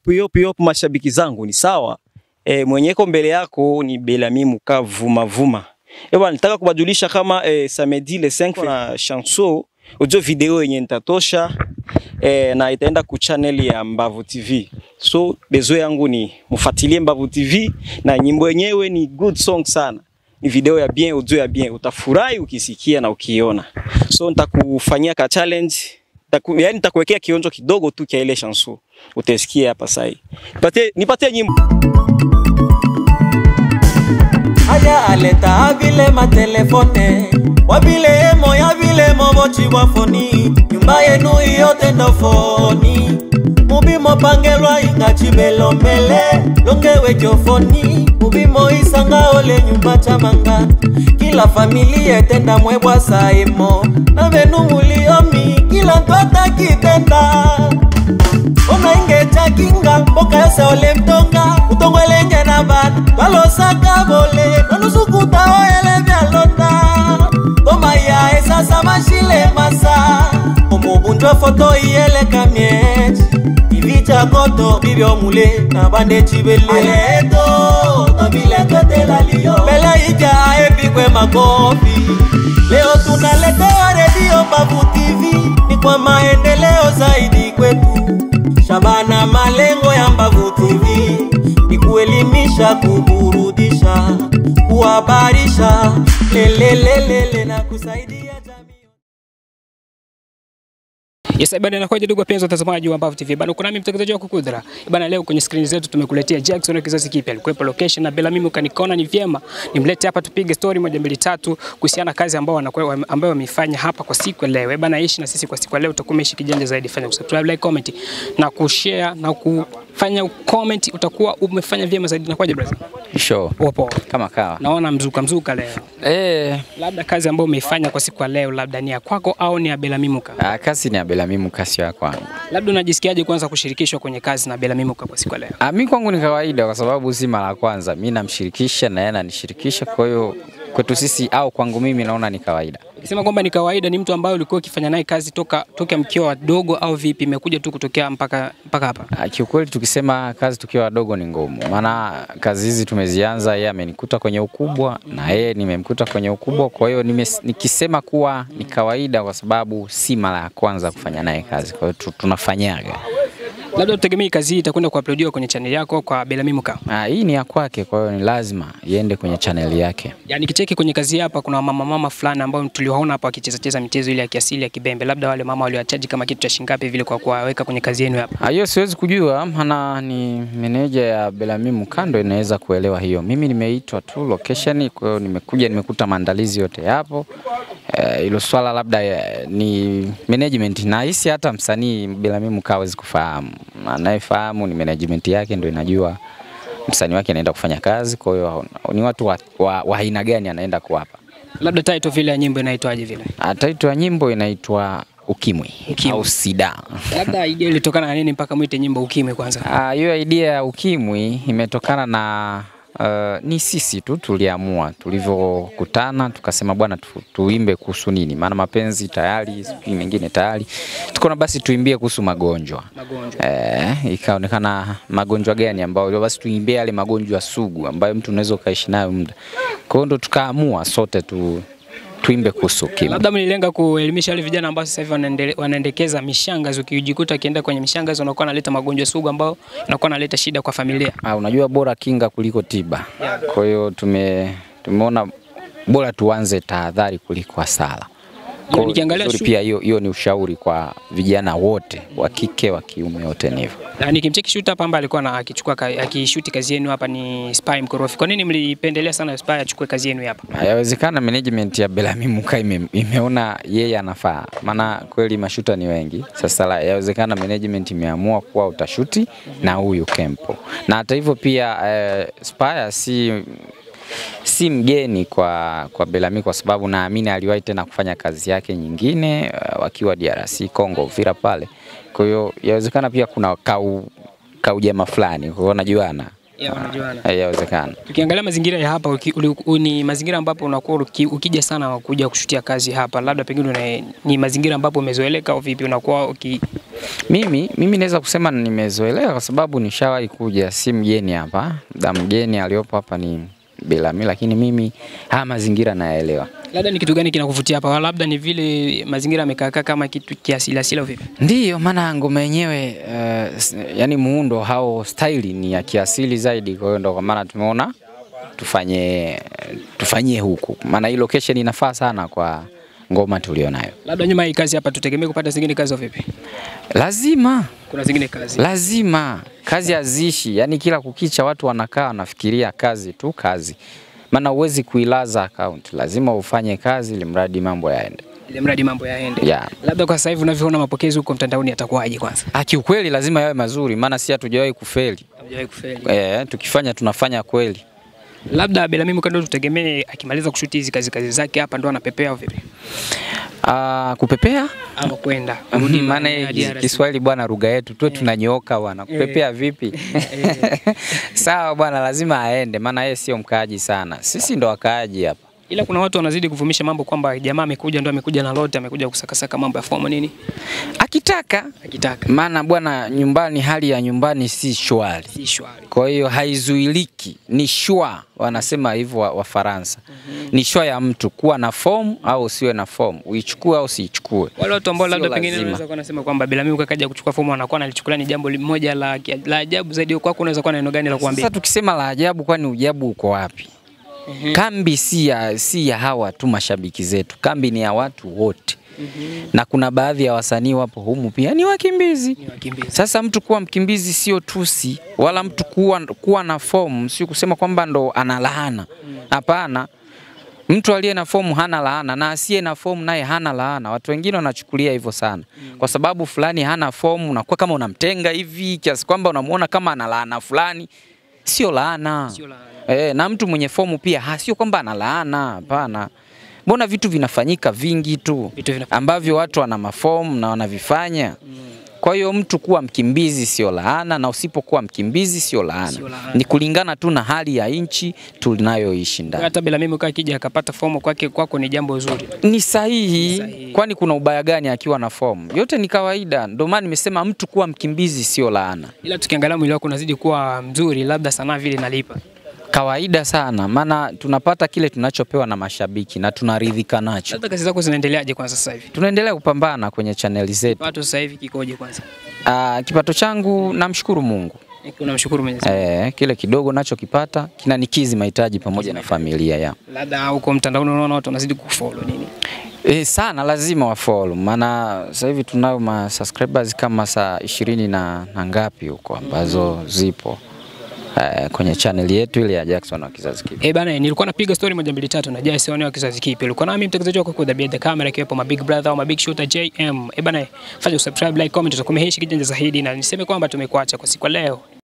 Pio mashabiki zangu ni sawa. Mwenyeko mbele yako ni Bellamy Muka Vuma. Ewa nitaka kubajulisha kama samedi le 5 na chanson audio video yenye nitatosha na itaenda ku channel ya Mbavu TV. So bezo yangu ni mfuatilie Mbavu TV na nyimbo yenyewe ni good song sana. Ni video ya bien, audio ya bien. Utafurahi ukisikia na ukiona. So nitakufanyia ka challenge. Yani nitakuwekea kionjo kidogo tu kia ile chanson. Utasikia hapa sasa. Nipatie nyimbo. Aya aleta vile matelefone wabile moya vile mobochi wafoni nyumba yenu yote ndo foni mubimo pangelwa ingachibelo mbele longewe jofoni mubimo isanga ole nyumba chamanga kila familia etenda mwebwa saimo na venu muliomi kila ntwata kitenda ona inge chakinga mboka yose ole mtonga utongwele nge na bana walosaka bole nonusukuta oele vyalonda Toma ya esasa mashile masa Omobunjwa foto iyele kamiechi Ivicha koto bibyo mule na bande chibele Aleto, tobile kote laliyo Bela ija epikwe makofi Leo tunaletewa redio Mbavu TV Ni kwa maendeleo zaidi kwetu Shabana malengo ya Mbavu TV Ni kuelimisha, kuburudisha kuhabarisha lelelelele na kusaidia jamii. Yes, bana nakuja ndugu wapenzi watazamaji wa Mbavu TV. Bana kuna mimi mtangazaji wako Kudra. Bana leo kwenye screen zetu tumekuletea Jackson wa kizazi kipya. Alikuwepo location na Bellamy Muka nikaona ni vyema nimlete hapa tupige story moja mbili tatu kuhusiana kazi ambayo wameifanya hapa kwa siku leo. Bana ishi na sisi kwa siku leo utakuwa umeishi kijanja zaidi, fanya subscribe, like, comment na kushare na kufanya comment, utakuwa umefanya vyema zaidi. Nakuja brother. Sure. Wapo. Kama kawa. Naona mzuka leo. Labda kazi ambayo umeifanya kwa siku leo labda ni ya kwako au ni ya Bellamy Muka? Kazi ni ya Bellamy Muka, sio ya kwangu. Labda unajisikiaje kwanza kushirikishwa kwenye kazi na Bellamy Muka kwa siku leo? Mimi kwangu ni kawaida kwa sababu si mara kwanza. Mimi namshirikisha na yeye ananishirikisha, kwa hiyo kwetu sisi au kwangu mimi naona ni kawaida. Sema kwamba ni kawaida, ni mtu ambaye ulikuwa ukifanya naye kazi toka mkiwa wadogo au vipi, imekuja tu kutokea mpaka hapa? Kiukweli tukisema kazi tukiwa wadogo ni ngumu. Maana kazi hizi tumezianza, yeye amenikuta kwenye ukubwa na yeye nimemkuta kwenye ukubwa, kwa hiyo nikisema kuwa ni kawaida kwa sababu si mara ya kwanza kufanya naye kazi. Kwa hiyo tunafanyaga. Labda tutegemea kazi hii itakwenda kuuploadiwa kwenye channel yako kwa Bellamy Muka? Hii ni ya kwake, kwa hiyo ni lazima iende kwenye channel yake. Yaani kicheki kwenye kazi hapa kuna mama fulani ambao tuliwaona hapa wakicheza michezo ile ya kiasili ya Kibembe. Labda wale mama waliwachaji kama kitu cha shingapi vile kwa kuwaweka kwenye kazi yenu hapa? Hiyo siwezi kujua, maana ni manager ya Bellamy Muka ndio inaweza kuelewa hiyo. Mimi nimeitwa tu location, kwa hiyo nimekuta maandalizi yote hapo. Hilo swala labda ni management, na hisi hata msanii Bellamy Muka hawezi kufahamu. Anayefahamu ni management yake ndio inajua msanii wake anaenda kufanya kazi, kwa hiyo ni watu wa aina gani anaenda kuwapa. Labda title vile ya nyimbo inaitwaje vile? Title ya nyimbo inaitwa Ukimwi au Sida. Labda idea ilitokana na nini mpaka muite nyimbo Ukimwi kwanza? Hiyo idea ya Ukimwi imetokana na ni sisi tu tuliamua, tulivyokutana tukasema bwana tuimbe kuhusu nini, maana mapenzi tayari, mengine tayari, tukaona basi tuimbie kuhusu magonjwa. Ikaonekana magonjwa gani ambayo basi tuimbie yale magonjwa sugu ambayo mtu unaweza kaishi nayo muda. Kwa hiyo ndo tukaamua sote tuimbe kuhusu Ukimwi. Labda mlilenga kuelimisha wale vijana ambao sasa hivi wanaendekeza mishangazo, ukijikuta akienda kwenye mishangazo unakuwa analeta magonjwa sugu ambao unakuwa analeta shida kwa familia. Unajua bora kinga kuliko tiba. Kwa hiyo tumeona bora tuanze tahadhari kuliko hasara. Nikiangalia pia hiyo ni ushauri kwa vijana wote, wa kike wa kiume wote ni hivyo. Na nikimcheki shoot hapa ambaye alikuwa akishoot kazi yenu hapa ni Spy Mkorofi. Kwa nini mlipendelea sana Spy achukue kazi yenu hapa? Yawezekana management ya Bellamy Muka imeona yeye anafaa. Maana kweli mashuta ni wengi. Sasa yawezekana management imeamua kuwa utashuti na huyu Kempo. Na hata hivyo pia Spy si mgeni kwa Bellamy, kwa sababu naamini aliwahi tena kufanya kazi yake nyingine wakiwa DRC Congo Uvira pale. Kwa hiyo yawezekana pia kuna kaujema fulani, kwa hiyo wanajuana. Wanajuana. Yawezekana. Tukiangalia mazingira ya hapa ni mazingira ambapo unakuwa ukija sana kuja kushutia kazi hapa. Labda pengine ni mazingira ambapo umezoeleka au vipi, unakuwa Mimi naweza kusema nimezoelea kwa sababu nishawahi kuja, si mgeni hapa. Mgeni aliyopo hapa ni Belami, lakini mimi mazingira nayaelewa. Labda ni kitu gani kinakuvutia hapa? Labda ni vile mazingira yamekaa kama kitu kiasili asili vipi? Ndiyo, maana ngoma yenyewe yani muundo hao style ni ya kiasili zaidi, kwa hiyo ndo kwa maana tumeona tufanyie huku. Maana hii location inafaa sana kwa ngoma tulionayo. Labda nyuma hii kazi hapa tutegemea kupata zingine kazi vipi? Lazima. Kuna zingine kazi. Lazima. Kazi haziishi. Yani kila kukicha watu wanakaa wanafikiria kazi tu kazi. Maana uwezi kuilaza account. Lazima ufanye kazi ili mradi mambo yaende. Yeah. Labda kwa sasa hivi unavyoona mapokezi huko mtandaoni yatakuwaje kwanza? Kiukweli lazima yawe mazuri, maana si hatujawahi kufeli. Tukifanya tunafanya kweli. Labda Belami Mkando tutegemee akimaliza kushuti hizi kazi zake hapa ndo anapepea vipi? Kupepea ama kwenda maana Kiswahili bwana lugha yetu tu tunanyooka bwana. Kupepea vipi? Sawa bwana, lazima aende maana yeye sio mkaaji sana. Sisi ndo wakaaji hapa. Ila kuna watu wanazidi kuvumisha mambo kwamba jamaa amekuja na lote, amekuja kusakasaka mambo ya fomu nini? Akitaka. Maana bwana nyumbani, hali ya nyumbani si shwari. Kwa hiyo haizuiliki, ni shwa, wanasema hivyo wa Faransa. Ni shwa ya mtu kuwa na fomu au usiwe na fomu, uichukue au usiichukue. Wale watu ambao labda pengine wanaweza kusema kwamba Belami ukaja kuchukua fomu anakuwa analichukulia ni jambo moja la ajabu zaidi. Kwako unaweza kuwa na neno gani la kuambia? Sasa tukisema la ajabu, kwani ujabu uko wapi? Kambi si ya hawa tu mashabiki zetu. Kambi ni ya watu wote. Na kuna baadhi ya wasanii wapo humu pia ni wakimbizi. Sasa mtu kuwa mkimbizi sio tusi, wala mtu kuwa na fomu sio kusema kwamba ndo analaana. Hapana. Mtu aliye na fomu hana laana na asiye na fomu naye hana laana. Watu wengine wanachukulia hivyo sana. Kwa sababu fulani hana fomu unakuwa kama unamtenga hivi kiasi kwamba unamuona kama ana laana fulani. Sio laana. Na mtu mwenye fomu pia sio kwamba ana laana, hapana. Mbona vitu vinafanyika vingi tu ambavyo watu wana mafomu na wanavifanya. Kwa hiyo mtu kuwa mkimbizi sio laana na usipokuwa mkimbizi sio laana. Ni kulingana tu na hali ya nchi tunayoishi ndani. Hata Belami Mkando akija akapata fomu kwako ni jambo zuri. Ni sahihi. Kwani kuna ubaya gani akiwa na fomu? Yote ni kawaida. Ndio maana nimesema mtu kuwa mkimbizi sio laana. Ila tukiangalia mwili wako unazidi kuwa mzuri, labda sanaa vile inalipa. Kawaida sana, maana tunapata kile tunachopewa na mashabiki na tunaridhika nacho. Labda kazi zako zinaendeleaje kwa sasa hivi? Tunaendelea kupambana kwenye channel zetu. Kipato sasa hivi kikoje kwanza? Kipato changu namshukuru Mungu. Unamshukuru Mwenyezi Mungu. Kile kidogo nachokipata kinanikizi mahitaji pamoja na familia ya. Labda huko mtandaoni unaona watu wanazidi kufollow nini? Sana lazima wafollow, maana sasa hivi tunao ma subscribers kama saa 20 na ngapi huko ambazo zipo kwenye channel yetu ile ya Jackson wa Kizazi Kipya. Bana, nilikuwa napiga story moja mbili tatu na Jackson wa Kizazi Kipya. Ulikuwa nami mtangazaji wako kwa the camera ikiwepo ma big brother au ma big shooter JM. Bana, fanya subscribe, like, comment, tutakumeheshi kijanja zaidi na niseme kwamba tumekuacha kwa siku leo.